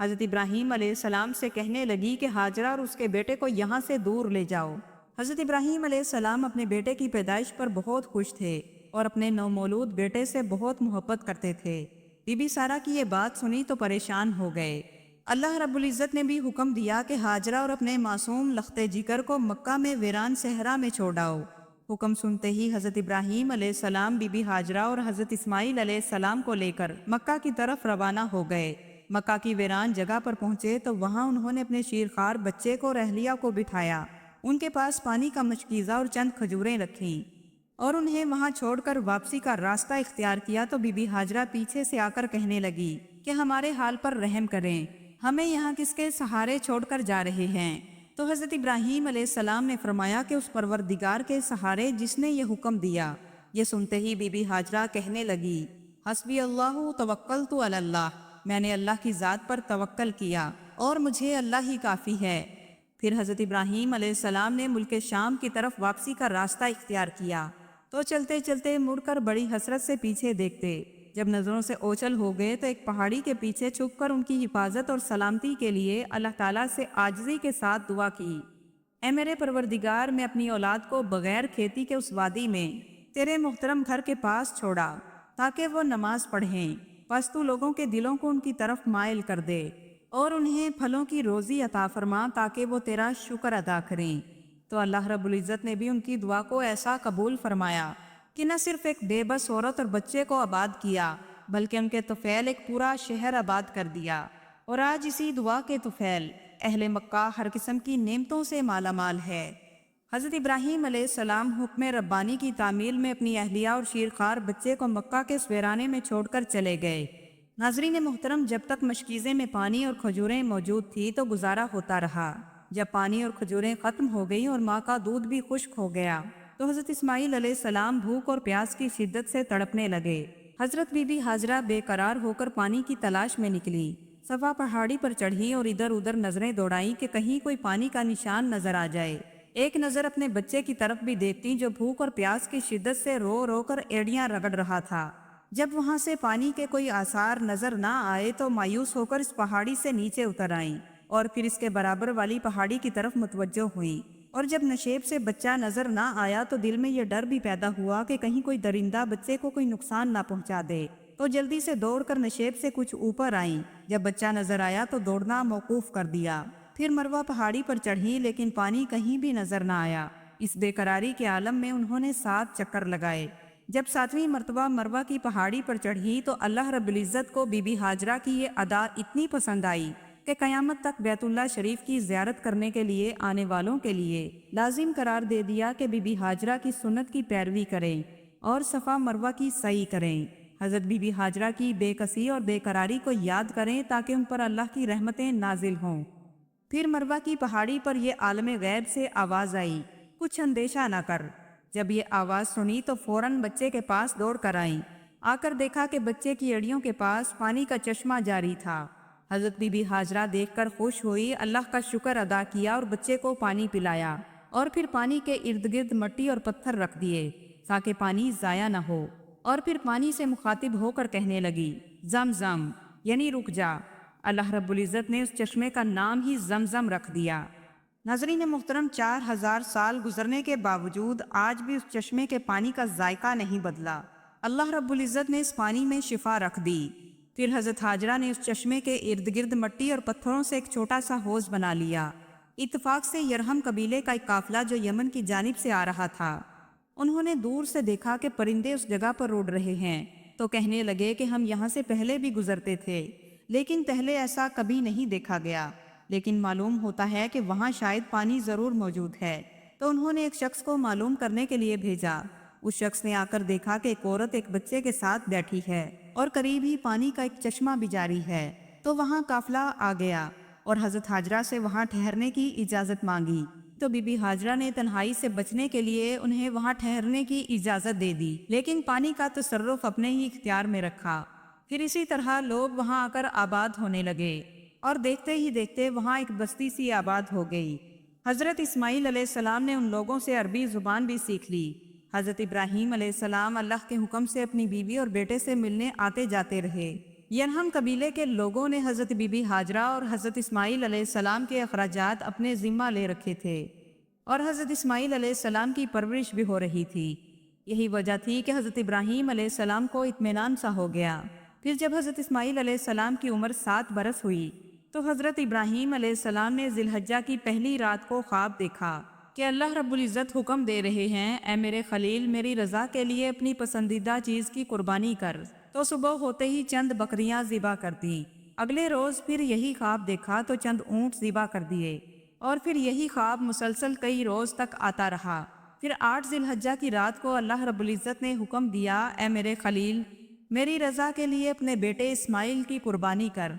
حضرت ابراہیم علیہ السلام سے کہنے لگی کہ ہاجرہ اور اس کے بیٹے کو یہاں سے دور لے جاؤ۔ حضرت ابراہیم علیہ السلام اپنے بیٹے کی پیدائش پر بہت خوش تھے اور اپنے نومولود بیٹے سے بہت محبت کرتے تھے۔ بی بی سارہ کی یہ بات سنی تو پریشان ہو گئے۔ اللہ رب العزت نے بھی حکم دیا کہ ہاجرہ اور اپنے معصوم لخت جگر کو مکہ میں ویران صحرا میں چھوڑ آؤ۔ حکم سنتے ہی حضرت ابراہیم علیہ السلام بی بی ہاجرہ اور حضرت اسماعیل علیہ السلام کو لے کر مکہ کی طرف روانہ ہو گئے۔ مکہ کی ویران جگہ پر پہنچے تو وہاں انہوں نے اپنے شیرخوار بچے کو اور اہلیہ کو بٹھایا، ان کے پاس پانی کا مشکیزہ اور چند کھجوریں رکھیں اور انہیں وہاں چھوڑ کر واپسی کا راستہ اختیار کیا تو بی بی ہاجرہ پیچھے سے آ کر کہنے لگی کہ ہمارے حال پر رحم کریں، ہمیں یہاں کس کے سہارے چھوڑ کر جا رہے ہیں؟ تو حضرت ابراہیم علیہ السلام نے فرمایا کہ اس پروردگار کے سہارے جس نے یہ حکم دیا۔ یہ سنتے ہی بی بی ہاجرہ کہنے لگی حسبی اللہ توکلت علی اللہ، میں نے اللہ کی ذات پر توکل کیا اور مجھے اللہ ہی کافی ہے۔ پھر حضرت ابراہیم علیہ السلام نے ملک شام کی طرف واپسی کا راستہ اختیار کیا تو چلتے چلتے مڑ کر بڑی حسرت سے پیچھے دیکھتے، جب نظروں سے اوچل ہو گئے تو ایک پہاڑی کے پیچھے چھپ کر ان کی حفاظت اور سلامتی کے لیے اللہ تعالیٰ سے عاجزی کے ساتھ دعا کی، اے میرے پروردگار، میں اپنی اولاد کو بغیر کھیتی کے اس وادی میں تیرے محترم گھر کے پاس چھوڑا تاکہ وہ نماز پڑھیں، پس تو لوگوں کے دلوں کو ان کی طرف مائل کر دے اور انہیں پھلوں کی روزی عطا فرما تاکہ وہ تیرا شکر ادا کریں۔ تو اللہ رب العزت نے بھی ان کی دعا کو ایسا قبول فرمایا کہ نہ صرف ایک بے بس عورت اور بچے کو آباد کیا بلکہ ان کے طفیل ایک پورا شہر آباد کر دیا، اور آج اسی دعا کے طفیل اہل مکہ ہر قسم کی نعمتوں سے مالا مال ہے۔ حضرت ابراہیم علیہ السلام حکم ربانی کی تعمیل میں اپنی اہلیہ اور شیرخوار بچے کو مکہ کے اس ویرانے میں چھوڑ کر چلے گئے۔ ناظرین محترم، جب تک مشکیزے میں پانی اور کھجوریں موجود تھی تو گزارا ہوتا رہا۔ جب پانی اور کھجوریں ختم ہو گئیں اور ماں کا دودھ بھی خشک ہو گیا تو حضرت اسماعیل علیہ السلام بھوک اور پیاس کی شدت سے تڑپنے لگے۔ حضرت بی بی ہاجرہ بے قرار ہو کر پانی کی تلاش میں نکلی، صفا پہاڑی پر چڑھی اور ادھر ادھر نظریں دوڑائیں کہ کہیں کوئی پانی کا نشان نظر آ جائے۔ ایک نظر اپنے بچے کی طرف بھی دیکھتی جو بھوک اور پیاس کی شدت سے رو رو کر ایڑیاں رگڑ رہا تھا۔ جب وہاں سے پانی کے کوئی آثار نظر نہ آئے تو مایوس ہو کر اس پہاڑی سے نیچے اتر آئیں اور پھر اس کے برابر والی پہاڑی کی طرف متوجہ ہوئیں، اور جب نشیب سے بچہ نظر نہ آیا تو دل میں یہ ڈر بھی پیدا ہوا کہ کہیں کوئی درندہ بچے کو کوئی نقصان نہ پہنچا دے، تو جلدی سے دوڑ کر نشیب سے کچھ اوپر آئیں۔ جب بچہ نظر آیا تو دوڑنا موقوف کر دیا، پھر مروہ پہاڑی پر چڑھی لیکن پانی کہیں بھی نظر نہ آیا۔ اس بے قراری کے عالم میں انہوں نے 7 چکر لگائے۔ جب 7ویں مرتبہ مروہ کی پہاڑی پر چڑھی تو اللہ رب العزت کو بی بی ہاجرہ کی یہ ادا اتنی پسند آئی کہ قیامت تک بیت اللہ شریف کی زیارت کرنے کے لیے آنے والوں کے لیے لازم قرار دے دیا کہ بی بی ہاجرہ کی سنت کی پیروی کریں اور صفا مروہ کی سعی کریں۔ حضرت بی بی ہاجرہ کی بے کسی اور بے قراری کو یاد کریں تاکہ ان پر اللہ کی رحمتیں نازل ہوں۔ پھر مروہ کی پہاڑی پر یہ عالم غیب سے آواز آئی، کچھ اندیشہ نہ کر۔ جب یہ آواز سنی تو فوراً بچے کے پاس دوڑ کر آئیں۔ آ کر دیکھا کہ بچے کی ایڑیوں کے پاس پانی کا چشمہ جاری تھا۔ حضرت بی بی ہاجرہ دیکھ کر خوش ہوئی، اللہ کا شکر ادا کیا اور بچے کو پانی پلایا، اور پھر پانی کے ارد گرد مٹی اور پتھر رکھ دیے تاکہ پانی ضائع نہ ہو، اور پھر پانی سے مخاطب ہو کر کہنے لگی زمزم، یعنی رک جا۔ اللہ رب العزت نے اس چشمے کا نام ہی زمزم رکھ دیا۔ ناظرین محترم، 4000 سال گزرنے کے باوجود آج بھی اس چشمے کے پانی کا ذائقہ نہیں بدلا۔ اللہ رب العزت نے اس پانی میں شفا رکھ دی۔ پھر حضرت ہاجرہ نے اس چشمے کے ارد گرد مٹی اور پتھروں سے ایک چھوٹا سا حوض بنا لیا۔ اتفاق سے یرہم قبیلے کا ایک قافلہ جو یمن کی جانب سے آ رہا تھا، انہوں نے دور سے دیکھا کہ پرندے اس جگہ پر اڑ رہے ہیں تو کہنے لگے کہ ہم یہاں سے پہلے بھی گزرتے تھے لیکن پہلے ایسا کبھی نہیں دیکھا گیا، لیکن معلوم ہوتا ہے کہ وہاں شاید پانی ضرور موجود ہے۔ تو انہوں نے ایک شخص کو معلوم کرنے کے لیے بھیجا۔ اس شخص نے آ کر دیکھا کہ ایک عورت ایک بچے کے ساتھ بیٹھی ہے اور قریب ہی پانی کا ایک چشمہ بھی جاری ہے۔ تو وہاں قافلہ آ گیا اور حضرت ہاجرہ سے وہاں ٹھہرنے کی اجازت مانگی، تو بی بی ہاجرہ نے تنہائی سے بچنے کے لیے انہیں وہاں ٹھہرنے کی اجازت دے دی، لیکن پانی کا تصرف اپنے ہی اختیار میں رکھا۔ پھر اسی طرح لوگ وہاں آ کر آباد ہونے لگے اور دیکھتے ہی دیکھتے وہاں ایک بستی سی آباد ہو گئی۔ حضرت اسماعیل علیہ السلام نے ان لوگوں سے عربی زبان بھی سیکھ لی۔ حضرت ابراہیم علیہ السلام اللہ کے حکم سے اپنی بیوی اور بیٹے سے ملنے آتے جاتے رہے۔ ینہم قبیلے کے لوگوں نے حضرت بی بی ہاجرہ اور حضرت اسماعیل علیہ السلام کے اخراجات اپنے ذمہ لے رکھے تھے، اور حضرت اسماعیل علیہ السلام کی پرورش بھی ہو رہی تھی۔ یہی وجہ تھی کہ حضرت ابراہیم علیہ السلام کو اطمینان سا ہو گیا۔ پھر جب حضرت اسماعیل علیہ السلام کی عمر 7 برس ہوئی تو حضرت ابراہیم علیہ السلام نے ذی الحجہ کی پہلی رات کو خواب دیکھا کہ اللہ رب العزت حکم دے رہے ہیں، اے میرے خلیل، میری رضا کے لیے اپنی پسندیدہ چیز کی قربانی کر۔ تو صبح ہوتے ہی چند بکریاں ذبح کر دیں۔ اگلے روز پھر یہی خواب دیکھا تو چند اونٹ ذبح کر دیے، اور پھر یہی خواب مسلسل کئی روز تک آتا رہا۔ پھر 8 ذی الحجہ کی رات کو اللہ رب العزت نے حکم دیا، اے میرے خلیل، میری رضا کے لیے اپنے بیٹے اسماعیل کی قربانی کر۔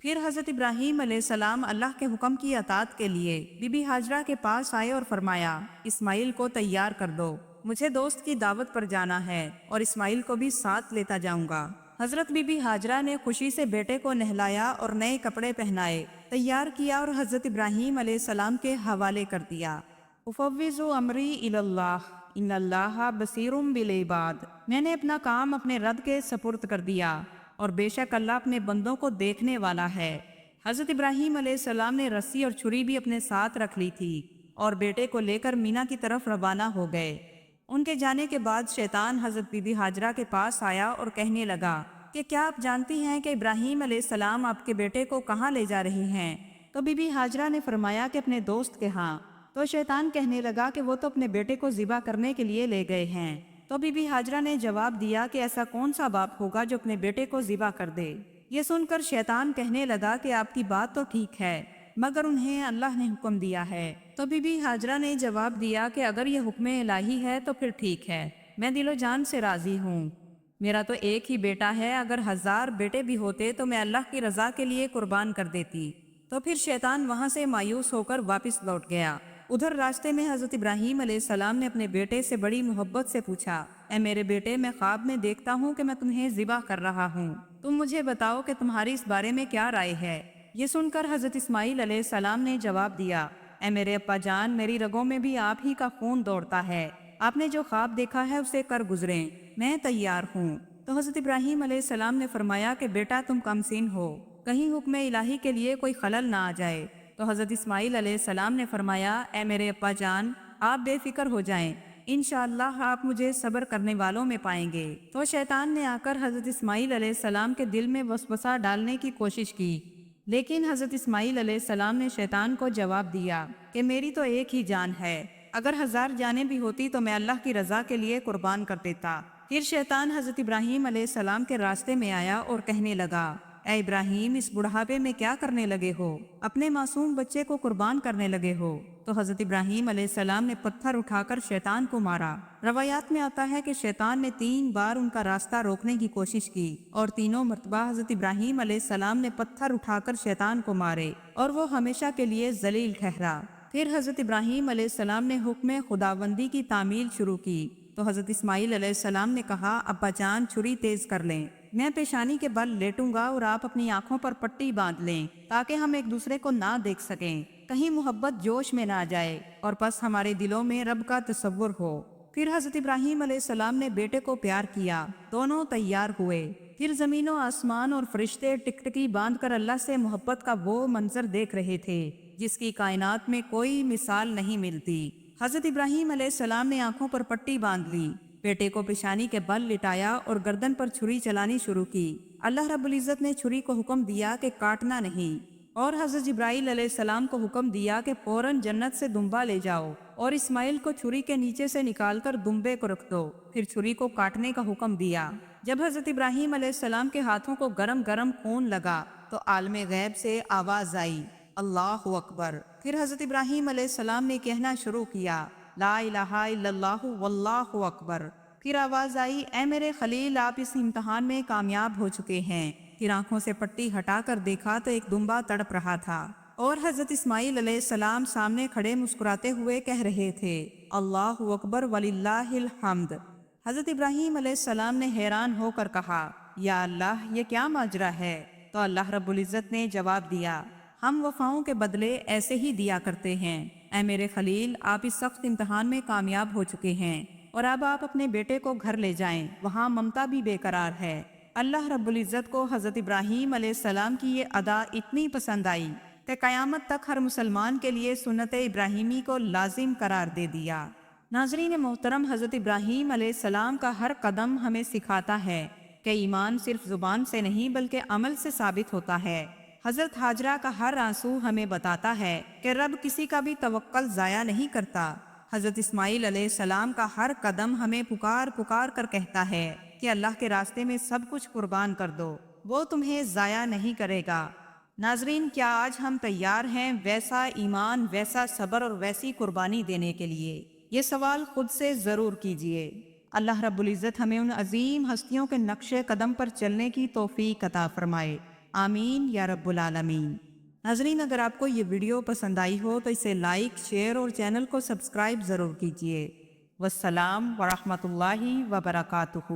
پھر حضرت ابراہیم علیہ السلام اللہ کے حکم کی اطاعت کے لیے بی بی ہاجرہ کے پاس آئے اور فرمایا، اسماعیل کو تیار کر دو، مجھے دوست کی دعوت پر جانا ہے اور اسماعیل کو بھی ساتھ لیتا جاؤں گا۔ حضرت بی بی ہاجرہ نے خوشی سے بیٹے کو نہلایا اور نئے کپڑے پہنائے، تیار کیا اور حضرت ابراہیم علیہ السلام کے حوالے کر دیا۔ افوض امری الی اللہ ان اللہ بصیر بالعباد، میں نے اپنا کام اپنے رب کے سپرد کر دیا، اور بے شک اللہ اپنے بندوں کو دیکھنے والا ہے۔ حضرت ابراہیم علیہ السلام نے رسی اور چھری بھی اپنے ساتھ رکھ لی تھی اور بیٹے کو لے کر مینا کی طرف روانہ ہو گئے۔ ان کے جانے کے بعد شیطان حضرت بی بی ہاجرہ کے پاس آیا اور کہنے لگا کہ کیا آپ جانتی ہیں کہ ابراہیم علیہ السلام آپ کے بیٹے کو کہاں لے جا رہے ہیں؟ تو بی بی ہاجرہ نے فرمایا کہ اپنے دوست کے ہاں۔ تو شیطان کہنے لگا کہ وہ تو اپنے بیٹے کو ذبح کرنے کے لیے لے گئے ہیں۔ تو بی بی ہاجرہ نے جواب دیا کہ ایسا کون سا باپ ہوگا جو اپنے بیٹے کو ذبح کر دے؟ یہ سن کر شیطان کہنے لگا کہ آپ کی بات تو ٹھیک ہے، مگر انہیں اللہ نے حکم دیا ہے۔ تو بی بی ہاجرہ نے جواب دیا کہ اگر یہ حکم الہی ہے تو پھر ٹھیک ہے، میں دل و جان سے راضی ہوں۔ میرا تو ایک ہی بیٹا ہے، اگر 1000 بیٹے بھی ہوتے تو میں اللہ کی رضا کے لیے قربان کر دیتی۔ تو پھر شیطان وہاں سے مایوس ہو کر واپس لوٹ گیا۔ ادھر راستے میں حضرت ابراہیم علیہ السلام نے اپنے بیٹے سے بڑی محبت سے پوچھا، اے میرے بیٹے، میں خواب میں دیکھتا ہوں کہ میں تمہیں ذبح کر رہا ہوں، تم مجھے بتاؤ کہ تمہاری اس بارے میں کیا رائے ہے؟ یہ سن کر حضرت اسماعیل علیہ السلام نے جواب دیا، اے میرے ابا جان، میری رگوں میں بھی آپ ہی کا خون دوڑتا ہے، آپ نے جو خواب دیکھا ہے اسے کر گزریں، میں تیار ہوں۔ تو حضرت ابراہیم علیہ السلام نے فرمایا کہ بیٹا تم کمسین ہو، کہیں حکم الہی کے لیے کوئی خلل نہ آ جائے۔ تو حضرت اسماعیل علیہ السلام نے فرمایا، اے میرے ابا جان، آپ بے فکر ہو جائیں، انشاءاللہ آپ مجھے صبر کرنے والوں میں پائیں گے۔ تو شیطان نے آ کر حضرت اسماعیل علیہ السلام کے دل میں وسوسہ ڈالنے کی کوشش کی، لیکن حضرت اسماعیل علیہ السلام نے شیطان کو جواب دیا کہ میری تو ایک ہی جان ہے، اگر 1000 جانیں بھی ہوتی تو میں اللہ کی رضا کے لیے قربان کر دیتا۔ پھر شیطان حضرت ابراہیم علیہ السلام کے راستے میں آیا اور کہنے لگا، اے ابراہیم، اس بڑھاپے میں کیا کرنے لگے ہو؟ اپنے معصوم بچے کو قربان کرنے لگے ہو؟ تو حضرت ابراہیم علیہ السلام نے پتھر اٹھا کر شیطان کو مارا۔ روایات میں آتا ہے کہ شیطان نے 3 بار ان کا راستہ روکنے کی کوشش کی، اور تینوں مرتبہ حضرت ابراہیم علیہ السلام نے پتھر اٹھا کر شیطان کو مارے، اور وہ ہمیشہ کے لیے ذلیل ٹھہرا۔ پھر حضرت ابراہیم علیہ السلام نے حکم خداوندی کی تعمیل شروع کی۔ تو حضرت اسماعیل علیہ السلام نے کہا، ابا جان، چھری تیز کر لیں، میں پیشانی کے بل لیٹوں گا اور آپ اپنی آنکھوں پر پٹی باندھ لیں تاکہ ہم ایک دوسرے کو نہ دیکھ سکیں، کہیں محبت جوش میں نہ آ جائے اور پس ہمارے دلوں میں رب کا تصور ہو۔ پھر حضرت ابراہیم علیہ السلام نے بیٹے کو پیار کیا، دونوں تیار ہوئے۔ پھر زمین و آسمان اور فرشتے ٹکٹکی باندھ کر اللہ سے محبت کا وہ منظر دیکھ رہے تھے جس کی کائنات میں کوئی مثال نہیں ملتی۔ حضرت ابراہیم علیہ السلام نے آنکھوں پر پٹی باندھ لی، بیٹے کو پیشانی کے بل لٹایا اور گردن پر چھری چلانی شروع کی۔ اللہ رب العزت نے چھری کو حکم دیا کہ کاٹنا نہیں، اور حضرت جبرائیل علیہ السلام کو حکم دیا کہ فوراً جنت سے دمبا لے جاؤ اور اسماعیل کو چھری کے نیچے سے نکال کر دمبے کو رکھ دو۔ پھر چھری کو کاٹنے کا حکم دیا۔ جب حضرت ابراہیم علیہ السلام کے ہاتھوں کو گرم گرم خون لگا تو عالم غیب سے آواز آئی، اللہ اکبر۔ پھر حضرت ابراہیم علیہ السلام نے کہنا شروع کیا، لا الہ الا اللہ واللہ اکبر۔ پھر آواز آئی، اے میرے خلیل، آپ اس امتحان میں کامیاب ہو چکے ہیں۔ پھر آنکھوں سے پٹی ہٹا کر دیکھا تو ایک دمبا تڑپ رہا تھا، اور حضرت اسماعیل علیہ السلام سامنے کھڑے مسکراتے ہوئے کہہ رہے تھے، اللہ اکبر وللہ الحمد۔ حضرت ابراہیم علیہ السلام نے حیران ہو کر کہا، یا اللہ، یہ کیا ماجرا ہے؟ تو اللہ رب العزت نے جواب دیا، ہم وفاؤں کے بدلے ایسے ہی دیا کرتے ہیں۔ اے میرے خلیل، آپ اس سخت امتحان میں کامیاب ہو چکے ہیں، اور اب آپ اپنے بیٹے کو گھر لے جائیں، وہاں ممتا بھی بے قرار ہے۔ اللہ رب العزت کو حضرت ابراہیم علیہ السلام کی یہ ادا اتنی پسند آئی کہ قیامت تک ہر مسلمان کے لیے سنت ابراہیمی کو لازم قرار دے دیا۔ ناظرین محترم، حضرت ابراہیم علیہ السلام کا ہر قدم ہمیں سکھاتا ہے کہ ایمان صرف زبان سے نہیں بلکہ عمل سے ثابت ہوتا ہے۔ حضرت ہاجرہ کا ہر آنسو ہمیں بتاتا ہے کہ رب کسی کا بھی توکل ضائع نہیں کرتا۔ حضرت اسماعیل علیہ السلام کا ہر قدم ہمیں پکار پکار کر کہتا ہے کہ اللہ کے راستے میں سب کچھ قربان کر دو، وہ تمہیں ضائع نہیں کرے گا۔ ناظرین، کیا آج ہم تیار ہیں ویسا ایمان، ویسا صبر اور ویسی قربانی دینے کے لیے؟ یہ سوال خود سے ضرور کیجئے۔ اللہ رب العزت ہمیں ان عظیم ہستیوں کے نقش قدم پر چلنے کی توفیق عطا فرمائے، آمین یا رب العالمین۔ ناظرین، اگر آپ کو یہ ویڈیو پسند آئی ہو تو اسے لائک، شیئر اور چینل کو سبسکرائب ضرور کیجئے۔ والسلام ورحمۃ اللہ وبرکاتہ۔